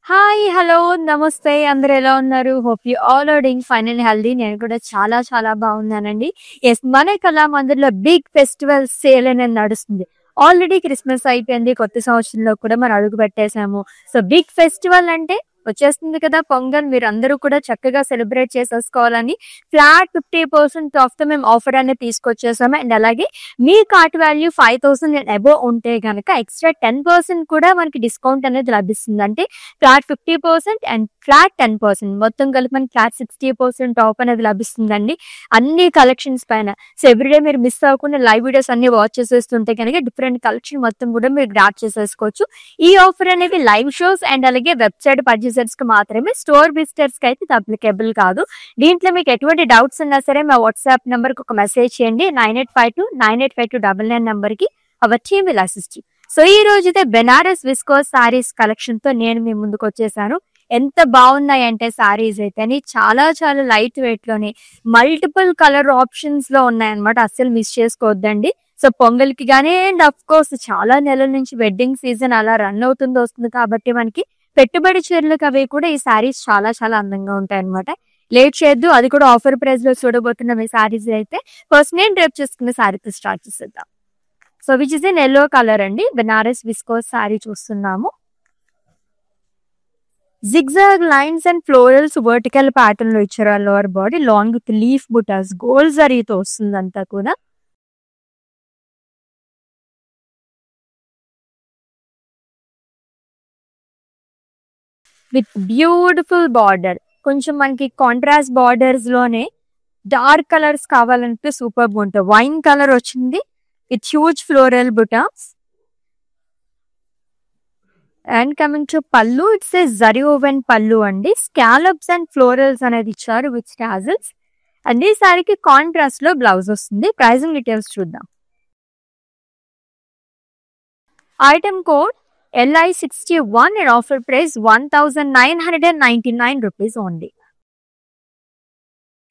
Hi! Hello! నమస్తే. అందరూ ఎలా ఉన్నారు? Hope you all are doing fine and healthy. నేను కూడా చాలా బాగున్నానండి. యెస్, మన కళామందిర్‌లో బిగ్ ఫెస్టివల్ సేల్ అనేది నడుస్తుంది. ఆల్రెడీ క్రిస్మస్ అయిపోయింది. కొత్త సంవత్సరంలో కూడా మనం అడుగు పెట్టేసాము. సో, బిగ్ ఫెస్టివల్ అంటే వచ్చేస్తుంది కదా! పొంగల్. మీరందరూ కూడా చక్కగా సెలబ్రేట్ చేసేసుకోవాలని ఫ్లాట్ 50% ఆఫ్‌తో మేము ఆఫర్ అనేది తీసుకొచ్చేసాము. అండ్ అలాగే మీ కార్ట్ వాల్యూ 5000 అండ్ అబోవ్ ఉంటే గనక ఎక్స్‌ట్రా 10% కూడా మనకి డిస్కౌంట్ అనేది లభిస్తుంది. అంటే ఫ్లాట్ 50% అండ్ ఫ్లాట్ 10% మొత్తం కలిపి మనకి ఫ్లాట్ 60% ఆఫ్ అనేది లభిస్తుందండి అన్ని కలెక్షన్స్ పైన. సో, ఎవ్రీడే మీరు మిస్ అవ్వకుండా లైవ్ వీడియోస్ అన్ని వాచ్ చేసేస్తుంటే కనుక డిఫరెంట్ కలెక్షన్ మొత్తం కూడా మీరు గ్రాబ్ చేసేసుకోవచ్చు. ఈ ఆఫర్ అనేది లైవ్ షోస్ అండ్ అలాగే వెబ్సైట్ పర్చేసర్స్ కి మాత్రమే, స్టోర్ విజిటర్స్ కి అయితే అప్లికేబుల్ కాదు. దీంట్లో మీకు ఎటువంటి డౌట్స్ ఉన్నా సరే మా వాట్సాప్ నెంబర్ కి ఒక మెసేజ్ చేయండి. 9852985299 నెంబర్ కి hour team will assist you. So, ఈ రోజైతే బెనారస్ విస్కోస్ సారీస్ కలెక్షన్ తో నేను మీ ముందుకు వచ్చేసాను. ఎంత బాగున్నాయంటే సారీస్ అయితే చాలా లైట్ వెయిట్ లోనే మల్టిపుల్ కలర్ ఆప్షన్స్ లో ఉన్నాయన్నమాట. అస్సలు మిస్ చేసుకోవద్దండి. సో, పొంగల్కి గానీ అండ్ అఫ్ కోర్స్ చాలా నెలల నుంచి వెడ్డింగ్ సీజన్ అలా రన్ వస్తుంది కాబట్టి మనకి పెట్టుబడి చీరలకు అవి కూడా ఈ సారీస్ చాలా అందంగా ఉంటాయి అనమాట. లేట్ చేయొద్దు, అది కూడా ఆఫర్ ప్రైస్ లో చూడబోతున్న ఈ సారీస్ అయితే ఫస్ట్ నేను డ్రేప్ చేసుకున్న సారీతో స్టార్ట్ చేసేద్దాం. So, which is in yellow colour అండి. బెనారస్ విస్కోస్ సారీ చూస్తున్నాము. Zigzag lines and florals vertical pattern లో ఇచ్చారు. Lower body long with leaf butas gold జరీతో వస్తుంది అంతా కూడా. With beautiful border. కొంచెం మనకి కాంట్రాస్ట్ బార్డర్స్ లోనే డార్క్ కలర్స్ కావాలంటే సూపర్ ఉంటుంది. వైన్ కలర్ వచ్చింది with huge floral butas. And coming to pallu, it's a zari woven pallu అండి. స్కాలప్స్ అండ్ ఫ్లోరల్స్ అనేది ఇచ్చారు విత్ టాజిల్స్. అండ్ ఈ సారీకి కాంట్రాస్ట్ లో బ్లౌజ్ వస్తుంది. ప్రైజింగ్ డీటెయిల్స్ చూద్దాం. Item code LI61 and offer price 1999 rupees only.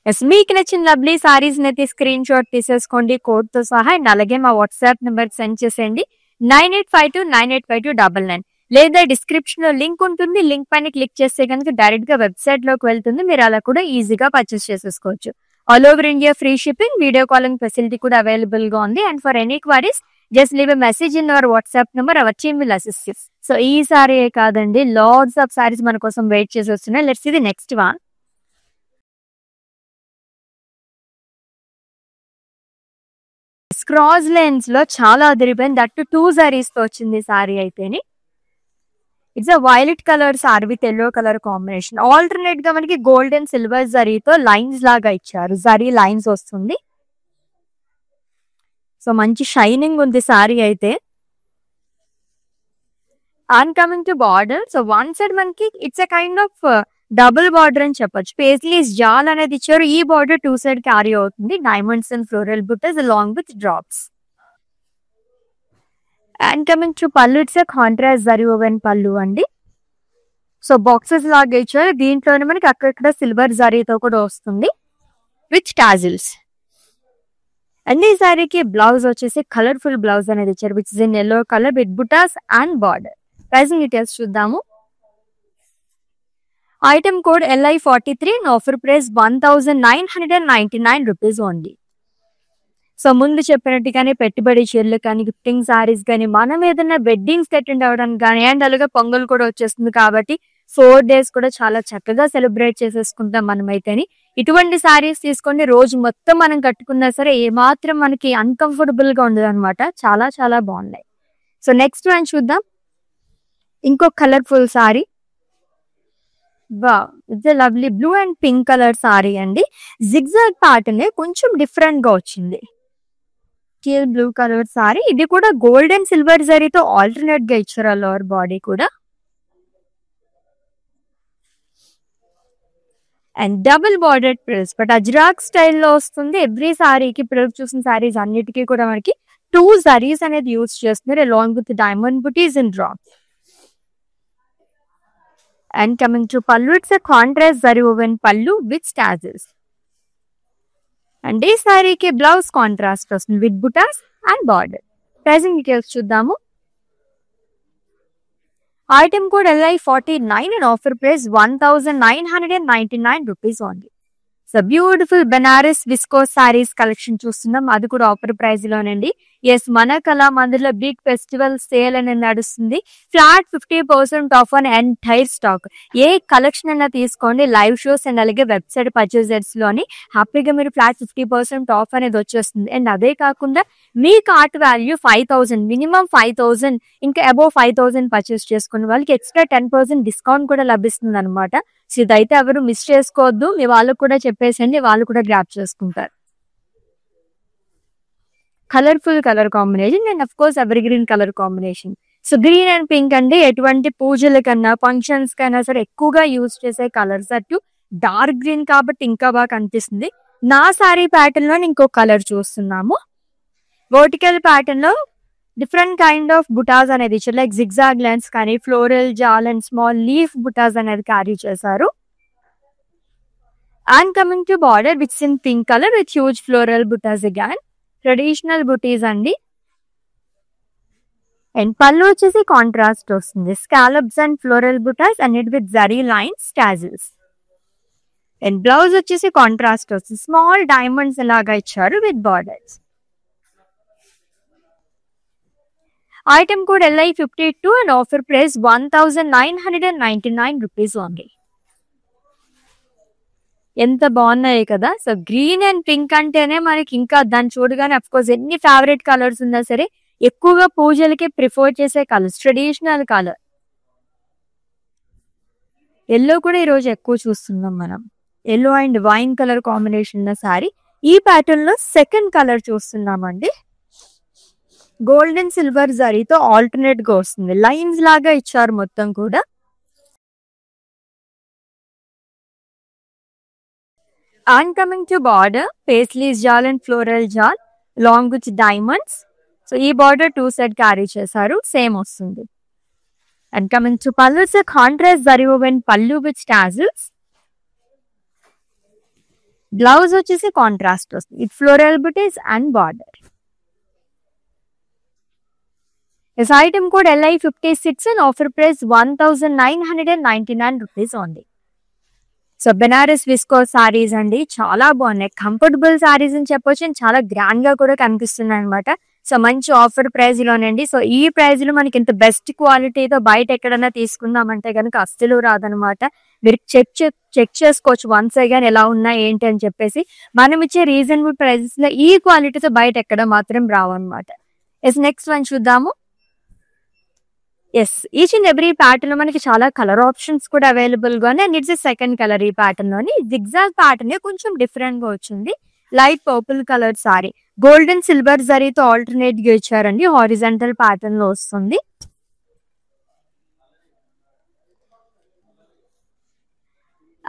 Yes, మీకు నచ్చిన లవ్లీ సారీస్ అయితే స్క్రీన్ షాట్ తీసేసుకోండి కోడ్ తో సహా. అండ్ అలాగే మా వాట్సాప్ నెంబర్ సెండ్ చేసేయండి 9852985299. లేదా డిస్క్రిప్షన్ లో లింక్ ఉంటుంది. లింక్ పైన క్లిక్ చేస్తే కనుక డైరెక్ట్ గా వెబ్సైట్ లోకి వెళ్తుంది. మీరు అలా కూడా ఈజీగా పర్చేస్ చేసేసుకోవచ్చు. All over India free shipping, video calling facility కూడా అవైలబుల్ గా ఉంది. And for any queries just leave a message in our WhatsApp number. Our team will assist you. So, ఈ సారీ కాదండి, లాట్స్ ఆఫ్ సారీస్ మన కోసం వెయిట్ చేసి వస్తున్నాయి. Let's see the next one. Cross lines లో చాలా అదిరిపోయింది. దట్ 2 సారీస్ తో వచ్చింది సారీ అయితేని. It's a violet colour sari with yellow colour combination. Alternate గా మనకి గోల్డ్ అండ్ సిల్వర్ జరీతో లైన్స్ లాగా ఇచ్చారు. జరీ లైన్స్ వస్తుంది. సో, మంచి షైనింగ్ ఉంది సారీ అయితే. And coming to border, so one side మనకి it's a kind of double border అని చెప్పొచ్చు. పేస్లీస్ జాల్ అనేది ఇచ్చారు. ఈ బార్డర్ 2 సైడ్ క్యారీ అవుతుంది. Diamonds and floral buttas along with drops. And coming to pallu, it's a contrast zari woven pallu అండి. సో, బాక్సెస్ లాగా ఇచ్చారు. దీంట్లోనే మనకి అక్కడక్కడ సిల్వర్ జరీతో కూడా వస్తుంది విత్ టాజిల్స్. అండ్ ఈ సారీకి బ్లౌజ్ వచ్చేసి కలర్ఫుల్ బ్లౌజ్ అనేది ఇచ్చారు which is in yellow colour with butas and border. Pricing details చూద్దాము. Item code LI43 and offer price 1999 rupees only. So, ముందు చెప్పినట్టుగానే పెట్టుబడి చీరలు కానీ, గిఫ్టింగ్ సారీస్ కానీ, మనం ఏదైనా వెడ్డింగ్స్ అటెండ్ అవ్వడానికి కానీ, అండ్ అలాగే పొంగల్ కూడా వచ్చేస్తుంది కాబట్టి 4 days కూడా చాలా చక్కగా సెలబ్రేట్ చేసేసుకుంటాం మనమైతేని. ఇటువంటి సారీస్ తీసుకోండి, రోజు మొత్తం మనం కట్టుకున్నా సరే ఏమాత్రం మనకి అన్కంఫర్టబుల్ గా ఉండదు అనమాట. చాలా బాగున్నాయి. సో, నెక్స్ట్ వన్ చూద్దాం. ఇంకో colourful sorry. Wow, it's lovely blue and pink colour sari అండి. జిగ్జాగ్ ప్యాటర్న్ కొంచెం డిఫరెంట్ గా వచ్చింది. Blue colour sorry. ఇది కూడా గోల్డ్ అండ్ సిల్వర్ జరీతో ఆల్టర్నేట్ గా ఇచ్చారు. లోవర్ బాడీ కూడా and double border ప్రిల్స్, but ajrakh స్టైల్లో వస్తుంది. ఎవ్రీ సారీకి ప్రిల్స్ చూసిన సారీస్ అన్నిటికీ కూడా మనకి 2 జరీస్ అనేది యూజ్ చేస్తున్నారు along with diamond buttis and drops. And coming to pallu, it's a contrast zari woven pallu with tassels. And this saree ki blouse contrast వస్తుంది with buttas and border. Pricing details చూద్దాము. Item code LI49 and offer price 1999 rupees only. So beautiful Banaras viscose saris collection చూస్తున్నాం, అది కూడా offer price లోనండి. Yes, మన కళామందిర్లో big festival sale అనేది నడుస్తుంది. Flat 50% off on entire stock. A collection అయినా తీసుకోండి, live shows and అలాగే వెబ్సైట్ పర్చేజర్స్ లోని హ్యాపీగా మీరు ఫ్లాట్ 50% ఆఫ్ అనేది వచ్చేస్తుంది. అండ్ అదే కాకుండా మీ కార్ట్ వాల్యూ 5000, మినిమం 5000, ఇంకా అబోవ్ 5000 పర్చేస్ చేసుకున్న వాళ్ళకి ఎక్స్ట్రా 10% డిస్కౌంట్ కూడా లభిస్తుంది అనమాట. సో ఇదైతే ఎవరు మిస్ చేసుకోవద్దు, మీ వాళ్ళకు కూడా చెప్పేసండి, వాళ్ళు కూడా గ్రాప్ చేసుకుంటారు. Colourful colour combination and of course ever green colour combination. So green and pink అంటే ఎటువంటి పూజల కన్నా ఫంక్షన్స్ కన్నా సరే ఎక్కువగా యూజ్ చేసే కలర్స్. అటు డార్క్ గ్రీన్ కాబట్టి ఇంకా బాగా కనిపిస్తుంది. నా సారీ ప్యాటర్న్ లో ఇంకో కలర్ చూస్తున్నాము. వర్టికల్ ప్యాటర్న్ లో డిఫరెంట్ కైండ్ ఆఫ్ బుటాస్ అనేది ఇచ్చారు. లైక్ జిగ్జాగ్ లైన్స్ కానీ floral jaal and small leaf butas అనేది క్యారీ చేశారు. And coming to border which in pink colour with huge floral butas again. Traditional butis అండి. అండ్ పళ్ళు వచ్చేసి కాంట్రాస్ట్ వస్తుంది. Scallops and floral butas and it with zari lines tassels. And blouse వచ్చేసి contrast వస్తుంది. Small diamonds లాగా ఇచ్చారు with borders. Item code LI52 and offer price 1999 rupees only. ఎంత బాగున్నాయి కదా. సో గ్రీన్ అండ్ పింక్ అంటేనే మనకి ఇంకా దాన్ని చూడగానే అఫ్ కోర్స్ ఎన్ని ఫేవరెట్ కలర్స్ ఉన్నా సరే ఎక్కువగా పూజలకి ప్రిఫర్ చేసే కలర్స్, ట్రెడిషనల్ కలర్. ఎల్లో కూడా ఈరోజు ఎక్కువ చూస్తున్నాం మనం. Yellow and wine colour combination ఉన్న సారీ. ఈ ప్యాటర్న్ లో సెకండ్ కలర్ చూస్తున్నామండి. గోల్డెన్ సిల్వర్ జరీతో ఆల్టర్నేట్ గా వస్తుంది. లైన్స్ లాగా ఇచ్చారు మొత్తం కూడా. And coming to border paisleys jaal and floral jaal along with diamonds. So ఈ బార్డర్ 2 సైడ్ క్యారీ చేశారు, సేమ్ వస్తుంది. And coming to pallu, contrast zari woven pallu with tassels. Blouse వచ్చేసి కాంట్రాస్ట్ వస్తుంది. It floral butis and border. This item code LI56 and offer price 1999 rupees only. So Banaras viscose saris అండి, చాలా బాగున్నాయి. Comfortable saris అని చెప్పొచ్చు అండ్ చాలా గ్రాండ్ గా కూడా కనిపిస్తున్నాయి అనమాట. సో మంచి ఆఫర్ ప్రైస్ లోనండి. సో ఈ ప్రైస్ లో మనకి ఇంత బెస్ట్ క్వాలిటీతో బయట ఎక్కడన్నా తీసుకుందామంటే కనుక అస్సలు రాదనమాట. మీరు చెక్ చేసుకోవచ్చు వన్స్ అగైన్ ఎలా ఉన్నాయి ఏంటి అని చెప్పేసి. మనం ఇచ్చే రీజనబుల్ ప్రైసెస్ లో ఈ క్వాలిటీతో బయట ఎక్కడ మాత్రం రావన్నమాట. ఎస్, నెక్స్ట్ వన్ చూద్దాము. Yes, each and every pattern లో మనకి చాలా కలర్ ఆప్షన్స్ కూడా అవైలబుల్ గానే. And it's second colour. ఈ ప్యాటర్న్ లోని జిగ్జాగ్ ప్యాటర్న్ కొంచెం డిఫరెంట్ గా వచ్చింది. Light purple colour sari, golden silver జరీతో ఆల్టర్నేట్ గా ఇచ్చారండి. హారిజంటల్ ప్యాటర్న్ లో వస్తుంది.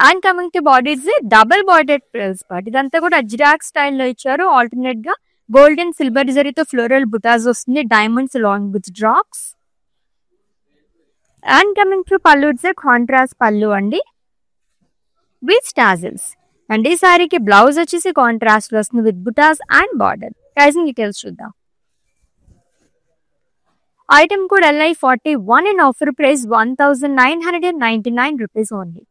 And coming to body, double bordered frills part. ఇదంతా కూడా అజ్రాక్ స్టైల్లో ఇచ్చారు. ఆల్టర్నేట్ గా గోల్డెన్ సిల్వర్ జరీతో ఫ్లోరల్ బుటాస్ వస్తుంది. Diamonds long with drops. And coming to pallu, contrast పళ్ళు అండి విత్ టాజిల్స్. అండ్ ఈ సారీకి బ్లౌజ్ వచ్చేసి కాంట్రాస్ట్ వస్తుంది with butas and border. Pricing details చూద్దాం. Item code LI41 and offer price 1999 rupees only.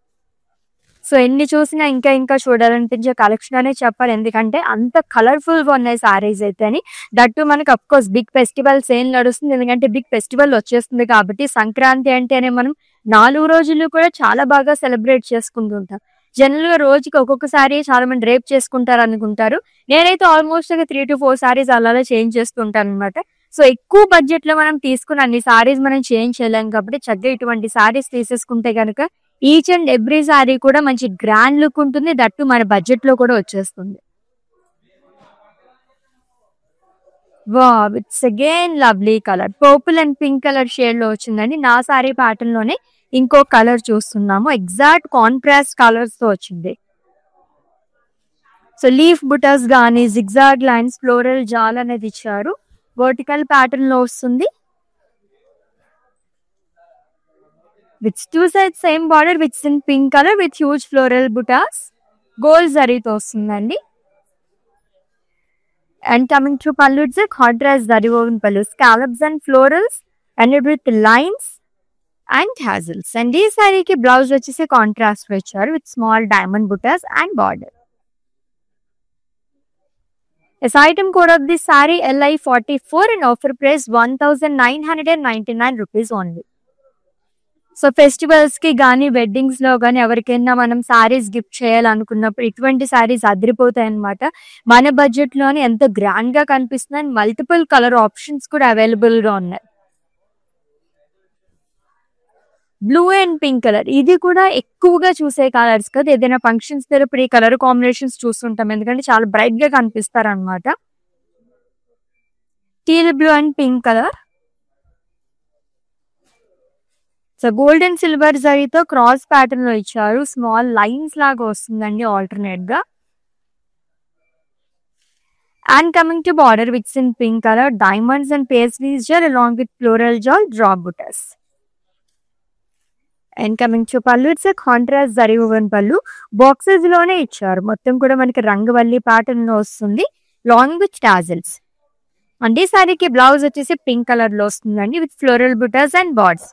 So ఎన్ని చూసినా ఇంకా ఇంకా చూడాలనిపించే కలెక్షన్ అనే చెప్పాలి, ఎందుకంటే అంత కలర్ఫుల్ గా ఉన్నాయి సారీస్ అయితే అని. దట్టు మనకి of course big festival sale నడుస్తుంది, ఎందుకంటే బిగ్ ఫెస్టివల్ వచ్చేస్తుంది కాబట్టి. సంక్రాంతి అంటేనే మనం 4 రోజులు కూడా చాలా బాగా సెలబ్రేట్ చేసుకుంటుంటాం. జనరల్ గా రోజుకి ఒక్కొక్కసారి చాలా మంది రేప్ చేసుకుంటారు అనుకుంటారు. నేనైతే ఆల్మోస్ట్ 3 to 4 సారీస్ అలా చేంజ్ చేస్తుంటాను అనమాట. సో ఎక్కువ బడ్జెట్ లో మనం తీసుకున్న అన్ని సారీస్ మనం చేంజ్ చేయలేం కాబట్టి చక్కగా ఇటువంటి సారీస్ తీసేసుకుంటే కనుక ఈచ్ అండ్ ఎవ్రీ సారీ కూడా మంచి గ్రాండ్ లుక్ ఉంటుంది. దట్టు మన బడ్జెట్ లో కూడా వచ్చేస్తుంది. Wow, it's again lovely colour. Purple and pink colour shade లో వచ్చిందండి. నా సారీ ప్యాటర్న్ లోనే ఇంకో కలర్ చూస్తున్నాము. ఎగ్జాక్ట్ కాంట్రాస్ట్ కలర్స్ తో వచ్చింది. సో లీఫ్ బుటర్స్ గానీ జిగ్జాగ్ లైన్స్ ఫ్లోరల్ జాల్ అనేది ఇచ్చారు. వర్టికల్ ప్యాటర్న్ లో వస్తుంది. With 2 sides same border which in pink colour with huge floral butas. Gold జరీతో వస్తుందండి. And coming to pallu, contrast zari woven pallu, scallops and florals and with lines and tassels. And ఈ సారీకి blouse వచ్చేసి కాంట్రాస్ట్ ఇచ్చారు with small diamond butas and border. This item code of this saree LI44 and offer price 1999 rupees only. So festivals కి కానీ weddings లో కానీ ఎవరికైనా మనం సారీస్ గిఫ్ట్ చేయాలనుకున్నప్పుడు ఇటువంటి సారీస్ అదిరిపోతాయి అనమాట. మన బడ్జెట్ లోనే ఎంతో గ్రాండ్ గా కనిపిస్తున్నాయి. మల్టిపుల్ కలర్ ఆప్షన్స్ కూడా అవైలబుల్ గా ఉన్నాయి. బ్లూ అండ్ పింక్ కలర్ ఇది కూడా ఎక్కువగా చూసే కలర్స్ కదా. ఏదైనా ఫంక్షన్స్ ఇప్పుడు ఈ కలర్ కాంబినేషన్స్ చూస్తుంటాం ఎందుకంటే చాలా బ్రైట్ గా కనిపిస్తారు అనమాట. Teal blue and pink colour. So gold and silver జరీతో క్రాస్ ప్యాటర్న్ లో ఇచ్చారు. స్మాల్ లైన్స్ లాగా వస్తుందండి ఆల్టర్నేట్ గా. And coming to border which in pink colour, diamonds and pastries jar along with floral jaal drop butas. And coming to pallu, it's contrast zari woven pallu. Boxes లోనే ఇచ్చారు. మొత్తం కూడా మనకి రంగవల్లి ప్యాటర్న్ లో వస్తుంది లాంగ్ విత్ టాజిల్స్. అండ్ ఈ సారీకి బ్లౌజ్ వచ్చేసి పింక్ కలర్ లో వస్తుందండి with floral butas and borders.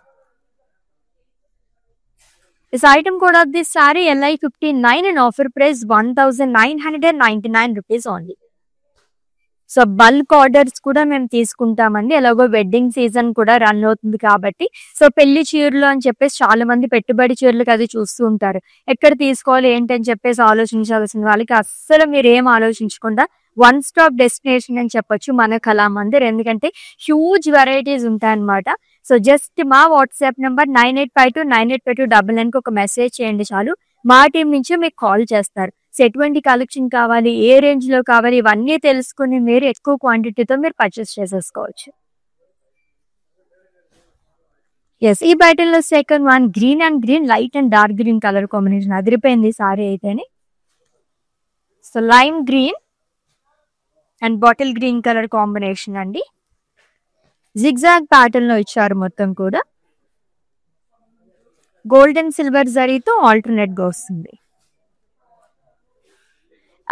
This item code of this saree LI59 and offer price 1999 rupees only. So bulk orders కూడా మేము తీసుకుంటామండి. ఎలాగో వెడ్డింగ్ సీజన్ కూడా రన్ అవుతుంది కాబట్టి సో పెళ్లి చీరలు అని చెప్పేసి చాలా మంది పెట్టుబడి చీరలకు అది చూస్తూ ఉంటారు. ఎక్కడ తీసుకోవాలి ఏంటని చెప్పేసి ఆలోచించాల్సిన వాళ్ళకి అస్సలు మీరు ఏం ఆలోచించకుండా వన్ స్టాప్ డెస్టినేషన్ అని చెప్పొచ్చు మన కళామందిర్. ఎందుకంటే హ్యూజ్ వెరైటీస్ ఉంటాయన్నమాట. సో జస్ట్ మా వాట్సాప్ నెంబర్ 9852985299కి ఒక మెసేజ్ చేయండి చాలు. మా టీం నుంచి మీకు కాల్ చేస్తారు. సో ఎటువంటి కలెక్షన్ కావాలి, ఏ రేంజ్ లో కావాలి, ఇవన్నీ తెలుసుకుని మీరు ఎక్కువ క్వాంటిటీతో మీరు పర్చేస్ చేసేసుకోవచ్చు. ఎస్, ఈ ప్యాటర్న్ లో second one green and green, light and dark green colour combination అదిరిపోయింది సారీ అయితేనే. So lime green and bottle green colour combination అండి. జిగ్జాగ్ ప్యాటర్న్ లో ఇచ్చారు మొత్తం కూడా. గోల్డ్ అండ్ సిల్వర్ జరీతో ఆల్టర్నేట్ గా వస్తుంది.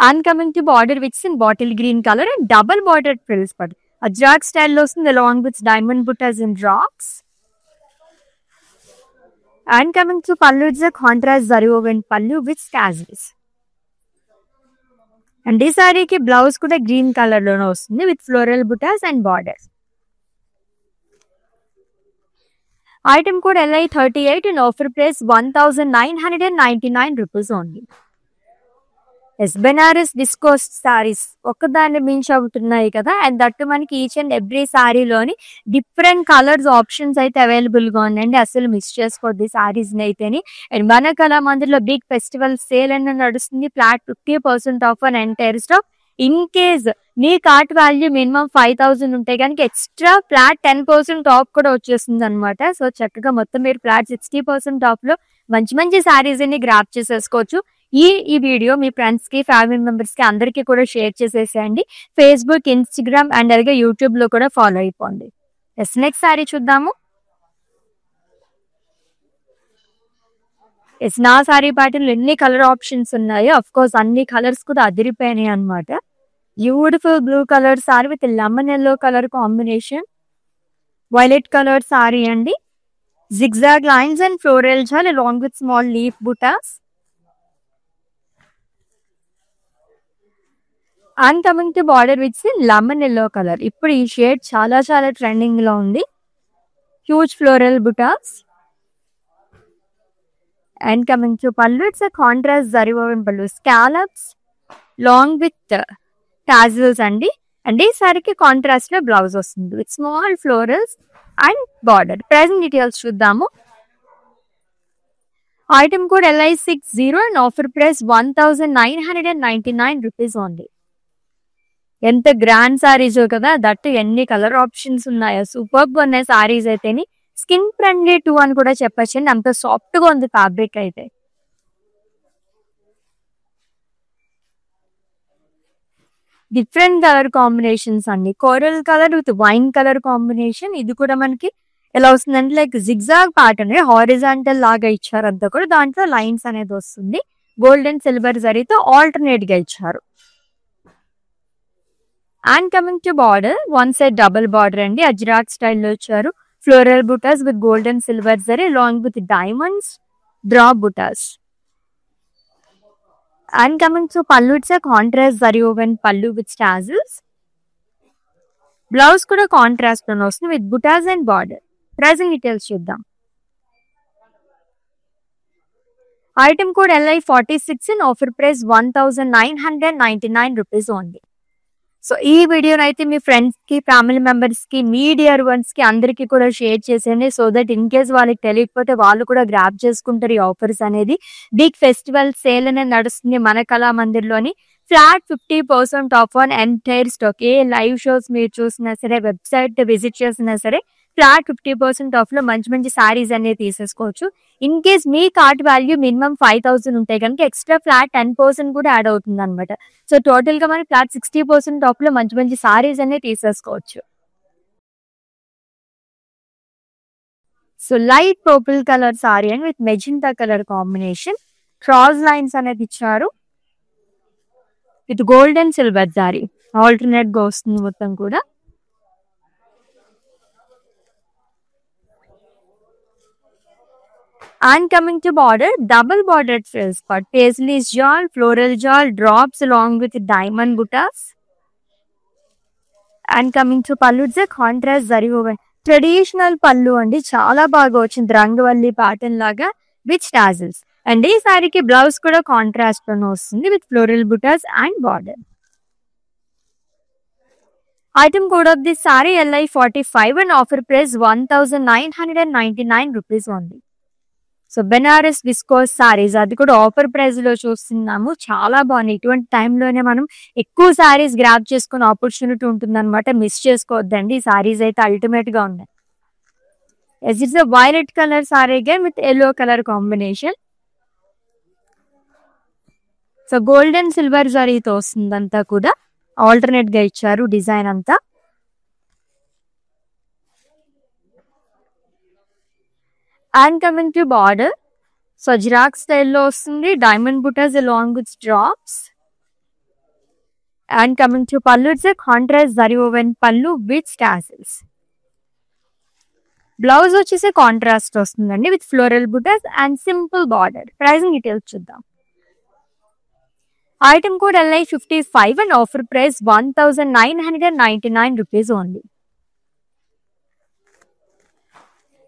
And coming to border which in bottle green colour and double border frills పట్టు అజ్రాక్ స్టైల్ లో వస్తుంది along with diamond butas in drops. And coming to pallu, it's contrast zari woven pallu with casuals. And ఈ సారీకి blouse కూడా green colour లోనే వస్తుంది with floral butas and borders. Item code LI38 and offer price 1999 rupees only. Yes, Banaras discos saris ఒక్కదాన్ని మించి అవుతున్నాయి కదా. And that మనకి ఈచ్ అండ్ ఎవ్రీ సారీలోని డిఫరెంట్ కలర్స్ ఆప్షన్స్ అయితే అవైలబుల్ గా ఉన్నాయండి. అసలు మిస్ చేసుకోవద్దు సారీస్ అయితేని. అండ్ మన కళామందిర్లో బిగ్ ఫెస్టివల్ సేల్ అనేది నడుస్తుంది. Flat 50% of and entire stock. In case me cart value minimum 5000 ఉంటే కనుక ఎక్స్ట్రా ఫ్లాట్ 10% ఆఫ్ కూడా వచ్చేస్తుంది అనమాట. సో చక్కగా మొత్తం మీరు ఫ్లాట్ 60% ఆఫ్ లో మంచి మంచి సారీస్ ని గ్రాప్ చేసేసుకోవచ్చు. ఈ వీడియో మీ ఫ్రెండ్స్ కి, ఫ్యామిలీ మెంబర్స్ కి అందరికీ కూడా షేర్ చేసేసేయండి. ఫేస్బుక్, ఇన్స్టాగ్రామ్ అండ్ అలాగే యూట్యూబ్ లో కూడా ఫాలో అయిపోండి. ఎస్, నెక్స్ట్ సారీ చూద్దాము. ఎస్, నా సారీ ప్యాటర్న్ ఎన్ని కలర్ ఆప్షన్స్ ఉన్నాయో అఫ్ కోర్స్ అన్ని కలర్స్ కూడా అదిరిపోయినాయి అనమాట. Beautiful blue colour sari with lemon yellow colour combination, violet colour sari అండి. Zigzag lines and floral jaal along with small leaf butas. And coming to border with lemon yellow colour. ఇప్పుడు ఈ shade చాలా చాలా ట్రెండింగ్ లో ఉంది. Huge floral butas. And coming to pallu, it's contrast zari woven pallu, scallops along with tassels అండి. And ఈ సారీకి contrast లో బ్లౌజ్ వస్తుంది with small florals and border. Pricing details చూద్దాము. Item code LI60 and offer price 1999 rupees only. ఎంత grand saris కదా, that ఎన్ని colour options ఉన్నాయో. సూపర్ గా ఉన్నాయి సారీస్ అయితేని. స్కిన్ ఫ్రెండ్లీ టూ అని కూడా చెప్పచ్చండి, అంత సాఫ్ట్ గా ఉంది ఫ్యాబ్రిక్ అయితే. డిఫరెంట్ కలర్ కాంబినేషన్స్ అండి. Coral colour with wine colour combination. ఇది కూడా మనకి ఎలా వస్తుందంటే లైక్ జిగ్జాగ్ ప్యాటర్న్ హారిజాంటల్ లాగా ఇచ్చారు అంతా కూడా. దాంట్లో లైన్స్ అనేది వస్తుంది. గోల్డ్ అండ్ సిల్వర్ జరీతో ఆల్టర్నేట్ గా ఇచ్చారు. And coming to border, one side double border అండి. అజ్రాక్ స్టైల్లో ఇచ్చారు. Floral butas with gold and silver zari along with diamonds drop butas. And coming to pallu, it's a contrast zari woven pallu with tassels. Blouse kuda contrast lo vastundi with butas and border. Pricing details chuddam. Item code LI46 in offer price 1999 rupees only. So ఈ వీడియోని అయితే మీ friends కి, family members కి, మీ dear ones కి అందరికీ కూడా share చేసేయండి. So that in case వాళ్ళకి తెలియకపోతే వాళ్ళు కూడా గ్రాప్ చేసుకుంటారు ఈ ఆఫర్స్ అనేది. బిగ్ ఫెస్టివల్ సేల్ అనేది నడుస్తుంది మన కళామందిర్లోని. Flat 50% off on entire stock. ఏ లైవ్ షోస్ మీరు చూసినా సరే, వెబ్సైట్ విజిట్ చేసినా సరే, ఫ్లాట్ 50% ఆఫ్ లో మంచి మంచి సారీస్ అనేది తీసేసుకోవచ్చు. In case me cart value minimum 5000 ఉంటే కనుక ఎక్స్ట్రా ఫ్లాట్ 10% కూడా యాడ్ అవుతుంది అనమాట. సో టోటల్ గా మనకి ఫ్లాట్ 60% ఆఫ్ లో మంచి మంచి సారీస్ అనేది తీసేసుకోవచ్చు. So light purple colour sorry and with magenta colour combination, cross lines అనేది ఇచ్చారు with gold and silver sorry. Alternate గా వస్తుంది మొత్తం కూడా. And coming to border, double bordered frills part, paisley jewel, floral jewel, drops along with diamond buttas. And coming to pallu, it's a contrast zari woven traditional pallu andi, చాలా బాగా వచ్చింది రంగవల్లి pattern లాగా with tassels. And ఈ సారీకి blouse కూడా contrast లోనే వస్తుంది with floral butas and border. Item code of this saree LI45 and offer price 1999 rupees only. So Banaras viscose saris, అది కూడా ఆఫర్ ప్రైస్ లో చూస్తున్నాము. చాలా బాగున్నాయి. ఇటువంటి టైంలోనే మనం ఎక్కువ సారీస్ గ్రాప్ చేసుకునే ఆపర్చునిటీ ఉంటుంది అనమాట. మిస్ చేసుకోవద్దండి. ఈ సారీస్ అయితే అల్టిమేట్ గా ఉన్నాయి. It's a violet colour sorry again with yellow colour combination. So gold and silver జరీతో వస్తుంది అంతా కూడా. ఆల్టర్నేట్ గా ఇచ్చారు డిజైన్ అంతా. And coming to border, so Ajrak style lo vastundi, diamond buttas along with drops. And coming to pallu, it's a contrast zari woven pallu with tassels. Blouse vachese contrast vastundandi with floral buttas and simple border. Pricing details chuddam. Item code LI55 and offer price 1999 rupees only.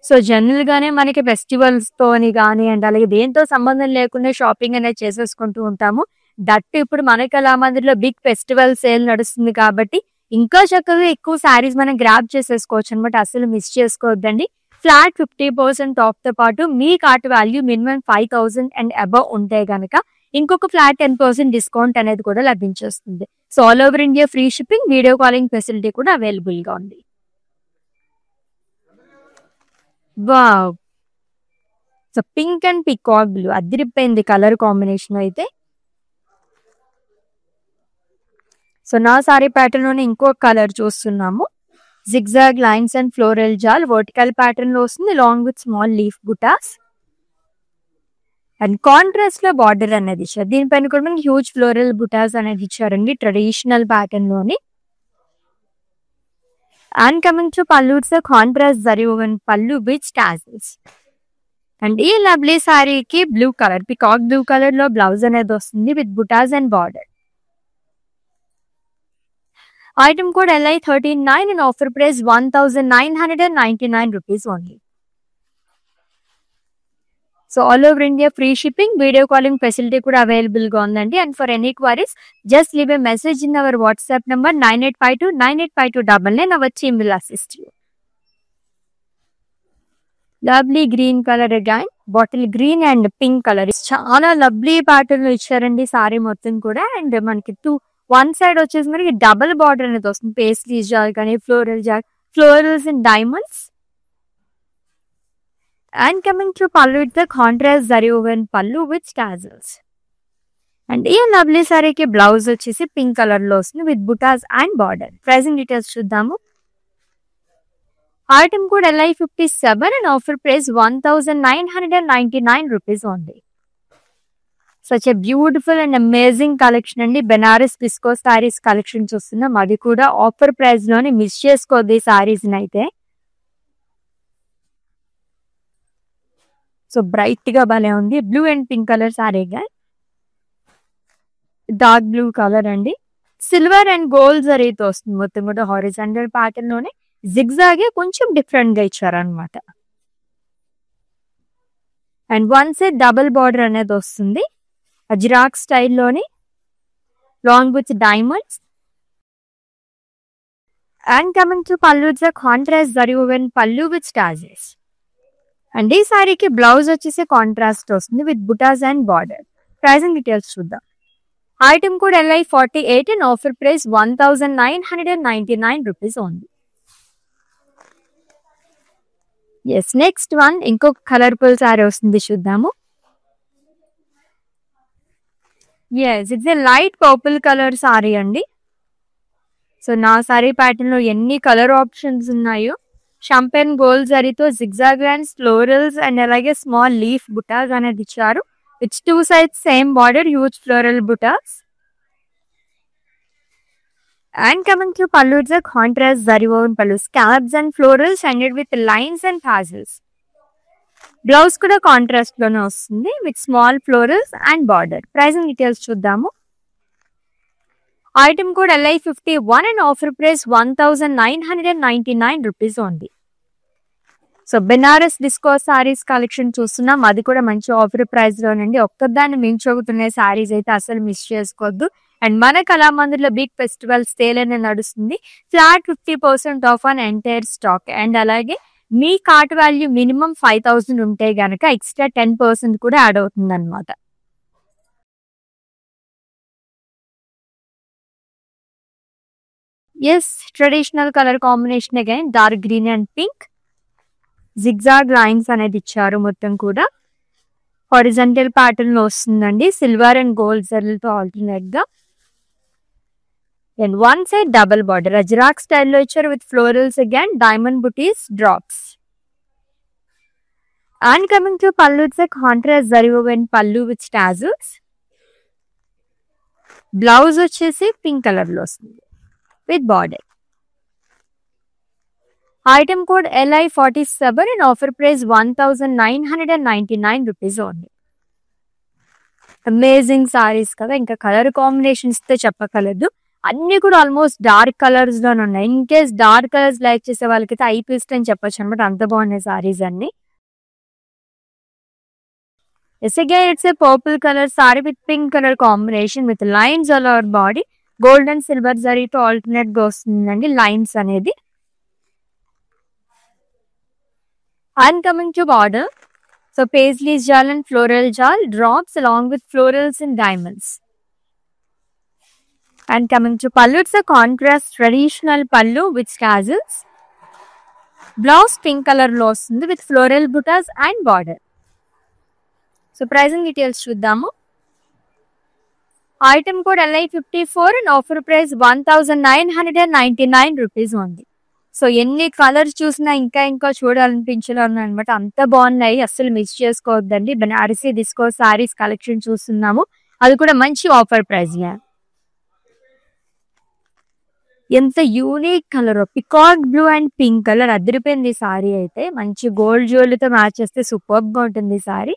So general గానే మనకి festivals తోని కానీ and అలాగే దేంతో సంబంధం లేకుండా shopping అనేది చేసేసుకుంటూ ఉంటాము. దట్ ఇప్పుడు మన కళామందిర్లో బిగ్ ఫెస్టివల్ సేల్ నడుస్తుంది కాబట్టి ఇంకా చక్కగా ఎక్కువ శారీస్ మనం గ్రాప్ చేసేసుకోవచ్చు అనమాట. అసలు మిస్ చేసుకోవద్దండి. ఫ్లాట్ 50% ఆఫ్ తో పాటు మీ cart value minimum 5000 and above ఉంటే గనక ఇంకొక ఫ్లాట్ 10% డిస్కౌంట్ అనేది కూడా లభించేస్తుంది. So all over India free shipping, video calling facility కూడా అవైలబుల్ గా ఉంది. Wow, so pink and peacock blue అదిరిపోయింది కలర్ కాంబినేషన్ అయితే. సో నా సారీ ప్యాటర్న్ లోనే ఇంకో కలర్ చూస్తున్నాము. Zigzag lines and floral jaal vertical pattern లో వస్తుంది along with small leaf butas. And contrast లో బార్డర్ అనేది ఇచ్చారు. దీనిపైన కూడా మనకి హ్యూజ్ ఫ్లోరల్ బుటాస్ అనేది ఇచ్చారండి ట్రెడిషనల్ ప్యాటర్న్ లోని. And coming to pallu, it's a contrast zari woven pallu with tassels. And ఈ లవ్లీ సారీకి blue colour, peacock blue colour లో బ్లౌజ్ అనేది వస్తుంది with butas and border. Item code LI39 and offer price 1999 rupees only. So all over India free shipping, video calling facility కూడా available గా ఉందండి. And for any queries just leave a message in our WhatsApp number 9852985299. Our team will assist you. Lovely green colour again, bottle green and pink colour చాలా lovely pattern లో ఇచ్చారండి sorry మొత్తం కూడా. And మనకి one side వచ్చేసి మనకి double border అనేది వస్తుంది. పేస్లీ జాల్ కానీ floral jaal, florals and diamonds. And coming to pallu, it's the contrast zari woven pallu with tassels. And ఈ లవ్లీ సారీకి బ్లౌజ్ వచ్చేసి పింక్ కలర్ లో వస్తుంది with butas and border. Pricing details చూద్దాము. Item code LI57 and offer price 1999 rupees only. Such a beautiful and amazing collection అండి. Banaras viscose saris collection చూస్తున్నాం. అది కూడా ఆఫర్ ప్రైస్ లోనే. మిస్ చేసుకోవద్దు ఈ సారీస్ అయితే. సో బ్రైట్ గా భలే ఉంది. బ్లూ అండ్ పింక్ కలర్ సారీగా, డార్క్ బ్లూ కలర్ అండి. సిల్వర్ అండ్ గోల్డ్ జరీతో వస్తుంది. మొత్తం కూడా హారిజాంటల్ ప్యాటర్న్ లోనే జిగ్జాగే కొంచెం డిఫరెంట్ గా ఇచ్చారనమాట. And one side double border అనేది వస్తుంది అజ్రాక్ స్టైల్లోని, along with diamonds. And coming to pallu, it's contrast zari woven pallu with tassels. And ఈ సారీకి బ్లౌజ్ వచ్చేసి కాంట్రాస్ట్ వస్తుంది with butas and border. Pricing details చూద్దాం. Item code LI48 and offer price 1999 rupees only. Yes, next one ఇంకొక colourful sari వస్తుంది చూద్దాము. Yes, it's a light purple colour sari అండి. So నా సారీ ప్యాటర్న్ లో ఎన్ని కలర్ ఆప్షన్స్ ఉన్నాయో, షంపెన్ గోల్డ్ జరీతో జిగ్జాగ్ లైన్స్, ఫ్లోరల్స్ అండ్ అలాగే స్మాల్ లీఫ్ బుటాస్ అనేది ఇచ్చారు. It's two sides same border, huge floral butas. And coming to pallu, it's a contrast zari woven pallu, scallops and florals ended with lines and tassels. Blouse kuda contrast lone vastundi with small florals and border. Pricing details చూద్దాము. Item code LI51 and offer price 1999 rupees only. So Banaras డిస్కో saris collection చూస్తున్నాం. అది కూడా మంచి offer price లోనండి. ఒక్కదాన్ని మించొగుతున్న సారీస్ అయితే అసలు miss చేసుకోవద్దు. అండ్ మన కళామందిర్లో బిగ్ ఫెస్టివల్ సేల్ అనేది నడుస్తుంది. Flat 50% off on entire stock. And అలాగే మీ కార్ట్ వాల్యూ మినిమం 5000 ఉంటే గనక ఎక్స్ట్రా 10% కూడా యాడ్ అవుతుంది అనమాట. Yes, traditional colour combination again dark green and pink. Zigzag lines అనేది ఇచ్చారు. మొత్తం కూడా హారిజాంటల్ ప్యాటర్న్ లో వస్తుందండి. సిల్వర్ అండ్ గోల్డ్ జరీలతో ఆల్టర్నేట్ గా. And one side double border ajrakh స్టైల్లో ఇచ్చారు with florals again, diamond butis, drops. And coming to pallu, it's a contrast zari woven pallu with tassels. Blouse వచ్చేసి పింక్ కలర్ లో వస్తుంది with border. Item code LI47 and offer price 1999 rupees only. Amazing saris కదా, ఇంకా colour combinations తో చెప్పగలదు. అన్ని కూడా ఆల్మోస్ట్ డార్క్ కలర్స్ లోనే ఉన్నాయి. In case dark colours like చేసే వాళ్ళకైతే ఐపీస్ట్ అని చెప్పొచ్చు అనమాట. అంత బాగున్నాయి సారీస్ అన్ని. It's a purple colour sari with pink colour combination with lines all over body. Gold and silver జరీతో ఆల్టర్నేట్ గా వస్తుందండి లైన్స్ అనేది. And coming to border, so paisley jal and floral jal drops along with florals and diamonds. And coming to pallu, it's a contrast traditional pallu with tassels. Blouse pink color lo vastundi with floral buttas and border. So pricing details చూద్దాము. Item code LI54 and offer price 1999 rupees only. So ఎన్ని colours చూసినా ఇంకా ఇంకా చూడాలనిపించలేదు అనమాట. అంత బాగున్నాయి, అస్సలు miss చేసుకోవద్దండి. బనారసి డిస్కో సారీస్ కలెక్షన్ చూస్తున్నాము, అది కూడా మంచి ఆఫర్ ప్రైస్. ఎంత unique colour, peacock blue and pink colour అదిరిపోయింది సారీ అయితే. మంచి గోల్డ్ జ్యువెలరీతో మ్యాచ్ చేస్తే సూపర్ గా ఉంటుంది సారీ.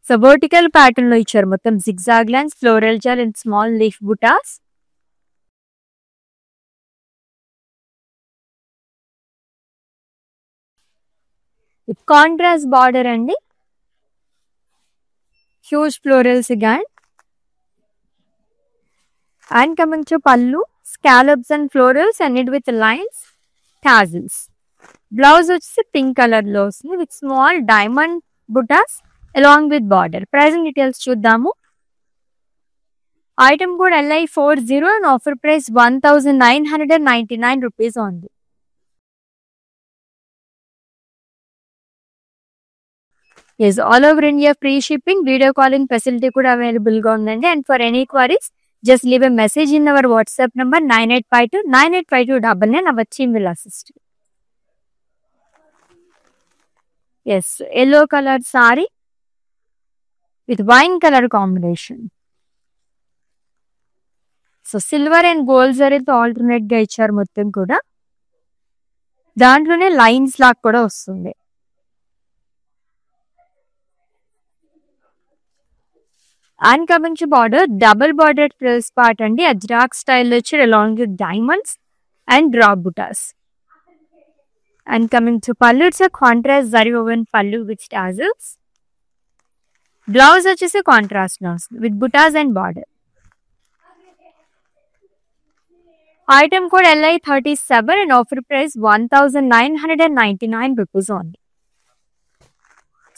సో వర్టికల్ ప్యాటర్న్ లో ఇచ్చారు మొత్తం zigzag lines, floral jaal and small leaf butas. Contrast border అండి, huge florals again. And coming to pallu, scallops and florals ended with lines, tassels. Blouse వచ్చేసి పింక్ కలర్ లో వస్తుంది with small diamond butas along with border. Pricing details చూద్దాము. Item code LI40 and offer price 1999 rupees only. Yes, all over India free shipping, video calling facility కూడా available గా ఉందండి. And for any queries, just leave a message in our WhatsApp number 9852 our team will assist you. Yes, yellow color saree with wine color combination. So silver and gold జరీతో alternate గా ఇచ్చారు మొత్తం కూడా. దాంట్లోనే lines లాగా కూడా వస్తుంది. And coming to border, double bordered frills part అండి అజ్రాక్ స్టైల్ వచ్చి along with diamonds and drop buttas. And coming to pallu, it's a contrast zari woven pallu with tassels. Blouse వచ్చేసి contrast blouse with buttas and border. Item code LI37 and offer price 1999 rupees only.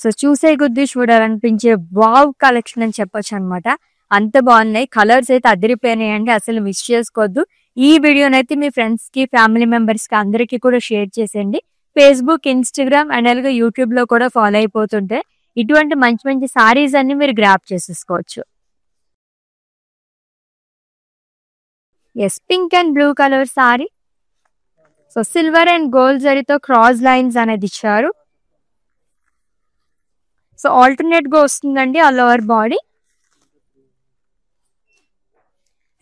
So చూసే కొద్ది చూడాలనిపించే wow collection అని చెప్పొచ్చు అనమాట. అంత బాగున్నాయి, colours అయితే అదిరిపోయినాయండి, అసలు మిస్ చేసుకోవద్దు. ఈ వీడియోనైతే మీ ఫ్రెండ్స్ కి ఫ్యామిలీ మెంబర్స్ కి అందరికీ కూడా షేర్ చేసేయండి. ఫేస్బుక్, ఇన్స్టాగ్రామ్ అండ్ అలాగే యూట్యూబ్ లో కూడా ఫాలో అయిపోతుంటే ఇటువంటి మంచి మంచి సారీస్ అన్ని మీరు గ్రాప్ చేసేసుకోవచ్చు. Yes, pink and blue colour sari. So silver and gold జరీతో క్రాస్ లైన్స్ అనేది ఇచ్చారు. సో ఆల్టర్నేట్ గా వస్తుందండి all over body.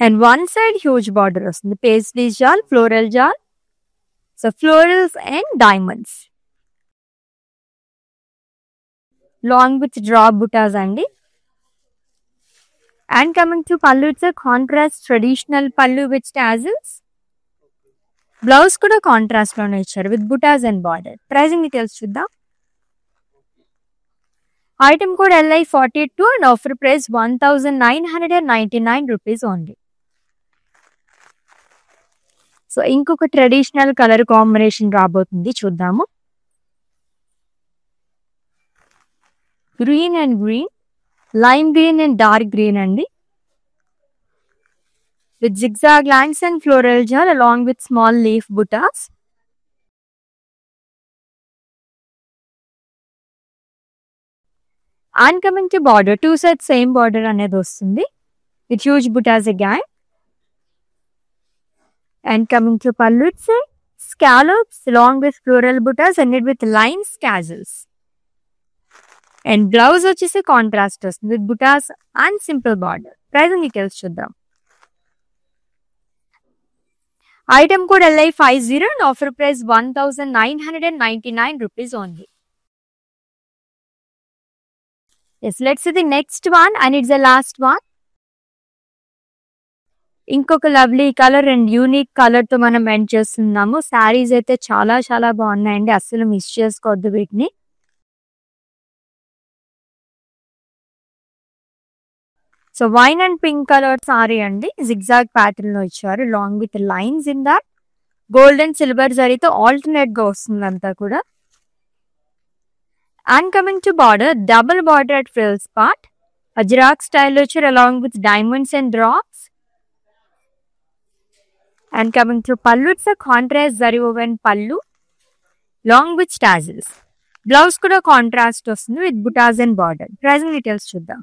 And one side huge border వస్తుంది, paisley jaal, floral jaal. So florals and diamonds long with drop butas అండి. And coming to pallu, it's contrast traditional pallu with tassels. Blouse కూడా contrast లోనే ఇచ్చారు with butas and border. Pricing details చూద్దాం. Item code LI42 and offer price 1999 rupees only. So ఇంకొక traditional colour combination రాబోతుంది, చూద్దాము. Green and green, lime green and dark green అండి, with zigzag lines and floral gel along with small leaf buttas. And coming to border, two sides same border అనేది వస్తుంది with huge buttas again. And coming to pallu, it's scallops along with floral buttas ended with lines, tassels. And blouse వచ్చేసి contrast వస్తుంది with buttas and simple border. Pricing details చూద్దాం. Item code LI50 and offer price 1999 rupees only. Yes, let's see the next one and it's the last one. ఇంకొక lovely colour and unique colour తో మనం end చేస్తున్నాము. శారీస్ అయితే చాలా చాలా బాగున్నాయండి, అస్సలు మిస్ చేసుకోవద్దు వీటిని. So wine and pink colour sari అండి, జిగ్జాగ్ ప్యాటర్న్ లో ఇచ్చారు long with lines in that. Gold and silver జరీతో ఆల్టర్నేట్ గా వస్తుంది అంతా కూడా. And coming to border, double bordered frills part, Ajrak style వచ్చి along with diamonds and drops. And coming to pallu, it's a contrast zari woven pallu long with tassels. Blouse కూడా contrast వస్తుంది with buttas and border. Pricing details చూద్దాం.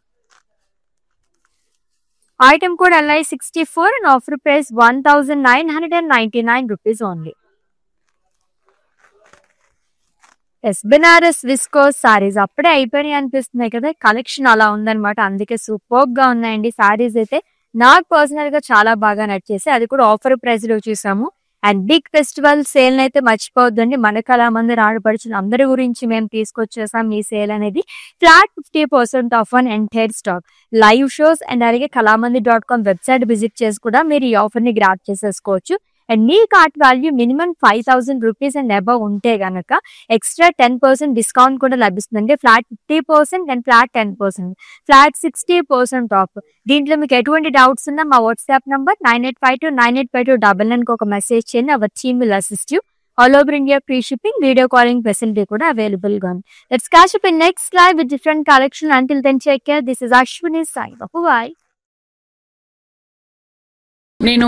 Item code LI64 and offer price 1999 rupees only. Yes, Banaras viscose saris అప్పుడే అయిపోయినాయి అనిపిస్తున్నాయి కదా, collection అలా ఉందన్నమాట. అందుకే సూపర్ గా ఉన్నాయండి సారీస్ అయితే. నాకు పర్సనల్ గా చాలా బాగా నచ్చేసి, అది కూడా ఆఫర్ ప్రైస్ లో చూసాము. అండ్ బిగ్ ఫెస్టివల్ సేల్ అయితే మర్చిపోవద్దండి. మన కళామందిర్ ఆడపడుచులు అందరి గురించి మేము తీసుకొచ్చేసాం ఈ సేల్ అనేది. Flat 50% off on entire stock, live shows and అలాగే కళామందిర్.com వెబ్సైట్ విజిట్ చేసి కూడా మీరు ఈ ఆఫర్ ని గ్రాప్ చేసేసుకోవచ్చు. And me cart value minimum 5000 rupees and above ఉంటే గనక ఎక్స్ట్రా 10% డిస్కౌంట్ కూడా లభిస్తుంది. Flat 50% and flat 10%, flat 60% of. దీంట్లో మీకు ఎటువంటి డౌట్స్ ఉన్నా మా వాట్సాప్ నంబర్ 9852985299 ఒక మెసేజ్ చేయండి. Our team will assist you. All over India free shipping, video calling facility కూడా అవైలబుల్ గా ఉంది. Let's catch up in next live with different collection. Until then take care. This is Ashwini sign off. Bye. నేను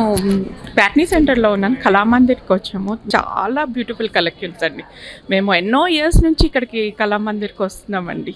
ప్యాట్నీ సెంటర్లో ఉన్నాను, కళామందిర్కి వచ్చాము. చాలా beautiful collections అండి. మేము ఎన్నో ఇయర్స్ నుంచి ఇక్కడికి కళామందిర్కి వస్తున్నామండి.